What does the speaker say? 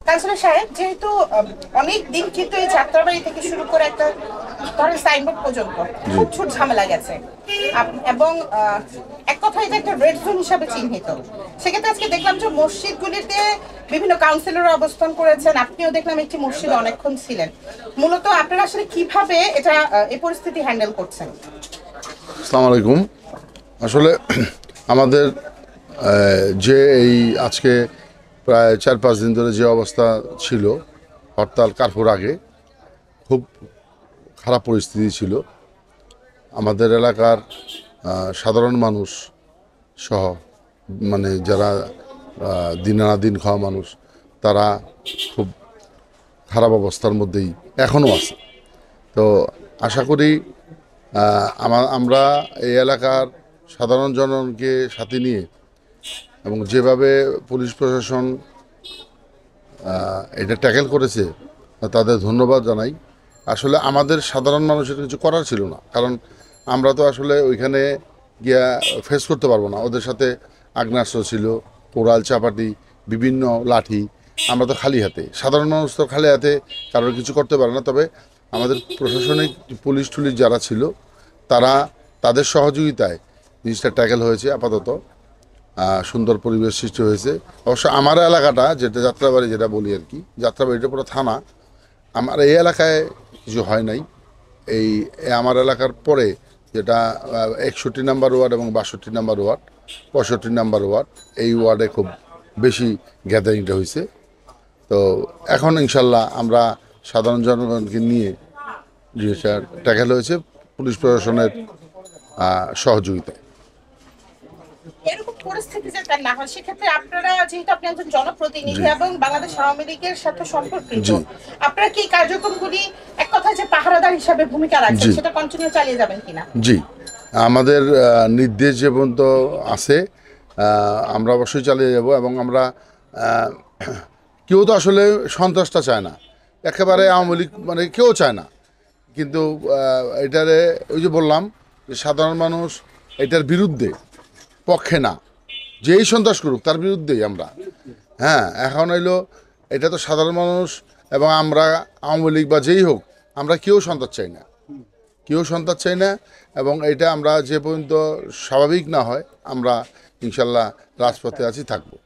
Councillor সাহেব, যেহেতু অনেক দিন কিন্তু এই যাত্রাবাড়ি থেকে শুরু করে একটা ধরেন সাইনবোর্ড পর্যন্ত খুব ছুট ঝামেলা গেছে, এবং এক কথায় এটা একটা রেড জোন হিসাবে চিহ্নিত। সেক্ষেত্রে আজকে দেখলাম যে মসজিদগুলিতে বিভিন্ন কাউন্সিলর অবস্থান করেছেন, আপনিও দেখলাম একটি মসজিদে অনেকক্ষণ ছিলেন। মূলত আপনারা আসলে কিভাবে এটা এই পরিস্থিতি হ্যান্ডেল করছেন? আসসালামু আলাইকুম। আসলে আমাদের যে এই আজকে প্রায় 4-5 দিন ধরে যে অবস্থা ছিল, হরতাল কার্ফুর আগে খুব খারাপ পরিস্থিতি ছিল। আমাদের এলাকার সাধারণ মানুষ সহ মানে যারা দিন আনা দিন খাওয়া মানুষ, তারা খুব খারাপ অবস্থার মধ্যেই এখনও আছে। তো আশা করি আমরা এই এলাকার সাধারণ জনগণকে সাথে নিয়ে এবং যেভাবে পুলিশ প্রশাসন এটা ট্যাকেল করেছে তাদের ধন্যবাদ জানাই। আসলে আমাদের সাধারণ মানুষের কিছু করার ছিল না, কারণ আমরা তো আসলে ওইখানে গিয়া ফেস করতে পারবো না। ওদের সাথে আগ্নেয়াস্ত্র ছিল, কোরাল চাপাটি, বিভিন্ন লাঠি। আমরা তো খালি হাতে, সাধারণ মানুষ তো খালি হাতে কারোর কিছু করতে পারে না। তবে আমাদের প্রশাসনিক পুলিশ টুলিশ যারা ছিল, তারা তাদের সহযোগিতায় জিনিসটা ট্যাকেল হয়েছে। আপাতত সুন্দর পরিবেশ সৃষ্টি হয়েছে। অবশ্য আমার এলাকাটা যেটা যাত্রাবাড়ি, যেটা বলি আর কি, যাত্রাবাড়িটা পুরো থানা। আমার এই এলাকায় কিছু হয় নাই। এই আমার এলাকার পরে যেটা 61 নম্বর ওয়ার্ড এবং 62 নম্বর ওয়ার্ড, 65 নম্বর ওয়ার্ড, এই ওয়ার্ডে খুব বেশি গ্যাদারিংটা হয়েছে। তো এখন ইনশাল্লাহ আমরা সাধারণ জনগণকে নিয়ে জিনিসটা ট্যাকেল হয়েছে পুলিশ প্রশাসনের সহযোগিতায়। এরকম পরিস্থিতি যাতে না হয়, সেক্ষেত্রে আপনারা, যেহেতু আপনি একজন জনপ্রতিনিধি এবং বাংলাদেশ আওয়ামী লীগের সাথে সম্পর্কিত, আপনারা কি কার্যক্রমগুলি এক কথায় যে পাহারাদার হিসাবে ভূমিকা রাখছেন, সেটা কন্টিনিউ চালিয়ে যাবেন কিনা? জি, আমাদের নির্দেশ যে পর্যন্ত আছে আমরা অবশ্যই চালিয়ে যাব। এবং আমরা কেউ তো আসলে সন্ত্রাসটা চায় না, একেবারে আওয়ামী লীগ মানে কেউ চায় না। কিন্তু এটারে ওই যে বললাম যে সাধারণ মানুষ এটার বিরুদ্ধে, পক্ষে না। যেই সন্ত্রাস করুক তার বিরুদ্ধেই আমরা। হ্যাঁ, এখন হইলো এটা তো সাধারণ মানুষ এবং আমরা আওয়ামী লীগ বা যেই হোক, আমরা কেউ সন্ত্রাস চাই না, কেউ সন্ত্রাস চাই না। এবং এটা আমরা যে পর্যন্ত স্বাভাবিক না হয়, আমরা ইনশাল্লাহ রাজপথে আছি, থাকবো।